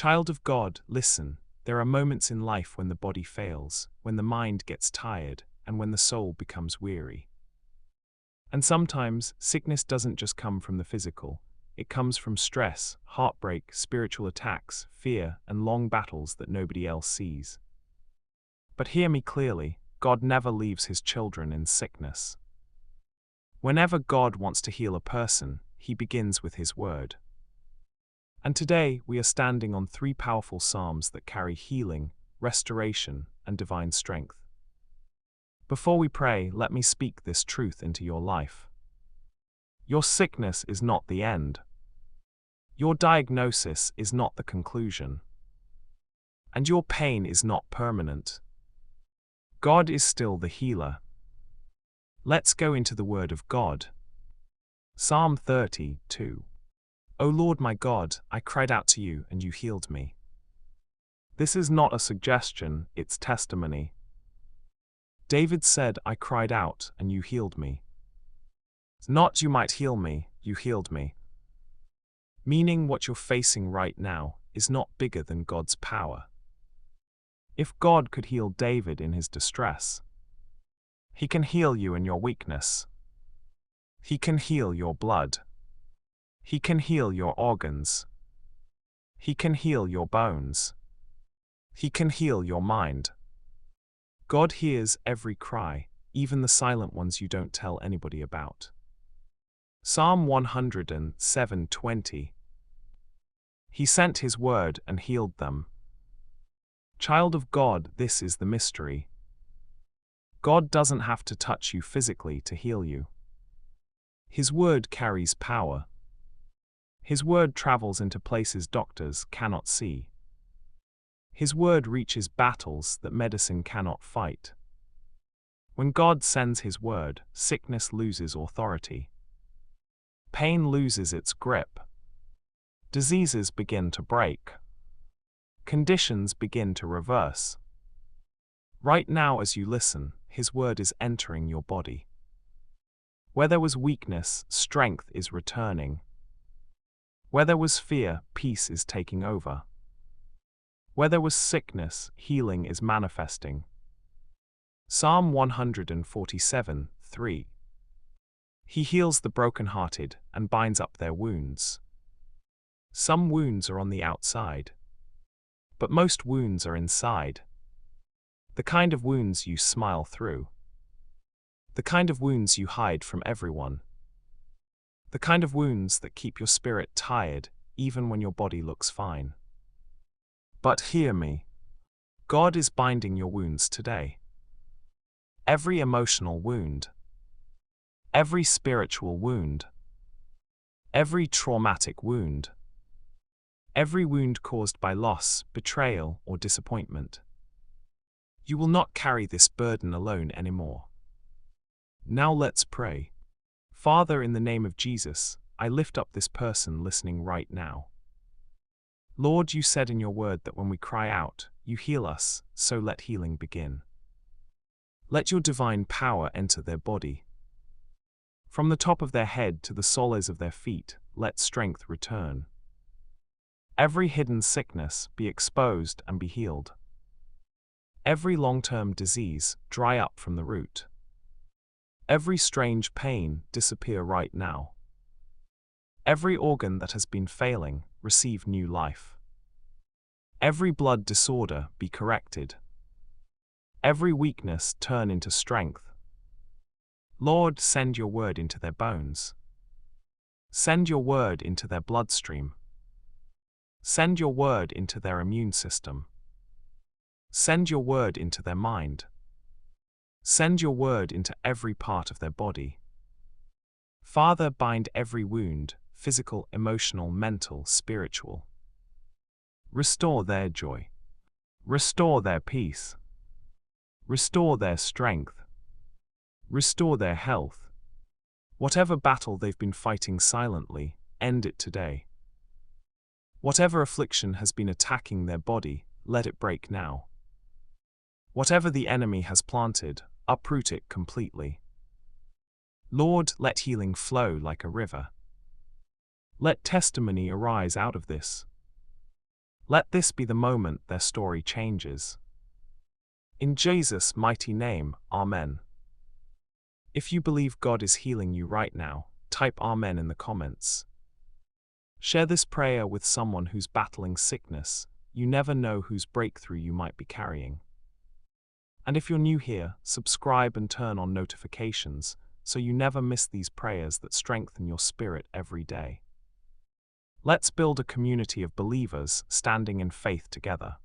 Child of God, listen. There are moments in life when the body fails, when the mind gets tired, and when the soul becomes weary. And sometimes, sickness doesn't just come from the physical. It comes from stress, heartbreak, spiritual attacks, fear, and long battles that nobody else sees. But hear me clearly, God never leaves his children in sickness. Whenever God wants to heal a person, he begins with his word. And today, we are standing on 3 powerful psalms that carry healing, restoration, and divine strength. Before we pray, let me speak this truth into your life. Your sickness is not the end. Your diagnosis is not the conclusion. And your pain is not permanent. God is still the healer. Let's go into the Word of God. Psalm 32. O Lord my God, I cried out to you and you healed me. This is not a suggestion, it's testimony. David said, I cried out and you healed me. Not you might heal me, you healed me. Meaning what you're facing right now is not bigger than God's power. If God could heal David in his distress, he can heal you in your weakness. He can heal your blood. He can heal your organs. He can heal your bones. He can heal your mind. God hears every cry, even the silent ones you don't tell anybody about. Psalm 107:20. He sent his word and healed them. Child of God, this is the mystery. God doesn't have to touch you physically to heal you. His word carries power. His word travels into places doctors cannot see. His word reaches battles that medicine cannot fight. When God sends his word, sickness loses authority. Pain loses its grip. Diseases begin to break. Conditions begin to reverse. Right now as you listen, his word is entering your body. Where there was weakness, strength is returning. Where there was fear, peace is taking over. Where there was sickness, healing is manifesting. Psalm 147:3. He heals the brokenhearted and binds up their wounds. Some wounds are on the outside, but most wounds are inside. The kind of wounds you smile through. The kind of wounds you hide from everyone. The kind of wounds that keep your spirit tired, even when your body looks fine. But hear me. God is binding your wounds today. Every emotional wound. Every spiritual wound. Every traumatic wound. Every wound caused by loss, betrayal, or disappointment. You will not carry this burden alone anymore. Now let's pray. Father, in the name of Jesus, I lift up this person listening right now. Lord, you said in your word that when we cry out, you heal us, so let healing begin. Let your divine power enter their body. From the top of their head to the soles of their feet, let strength return. Every hidden sickness be exposed and be healed. Every long-term disease dry up from the root. Every strange pain disappear right now. Every organ that has been failing receive new life. Every blood disorder be corrected. Every weakness turn into strength. Lord, send your word into their bones. Send your word into their bloodstream. Send your word into their immune system. Send your word into their mind. Send your word into every part of their body. Father, bind every wound, physical, emotional, mental, spiritual. Restore their joy. Restore their peace. Restore their strength. Restore their health. Whatever battle they've been fighting silently, end it today. Whatever affliction has been attacking their body, let it break now. Whatever the enemy has planted, uproot it completely. Lord, let healing flow like a river. Let testimony arise out of this. Let this be the moment their story changes. In Jesus' mighty name, Amen. If you believe God is healing you right now, type Amen in the comments. Share this prayer with someone who's battling sickness. You never know whose breakthrough you might be carrying. And if you're new here, subscribe and turn on notifications so you never miss these prayers that strengthen your spirit every day. Let's build a community of believers standing in faith together.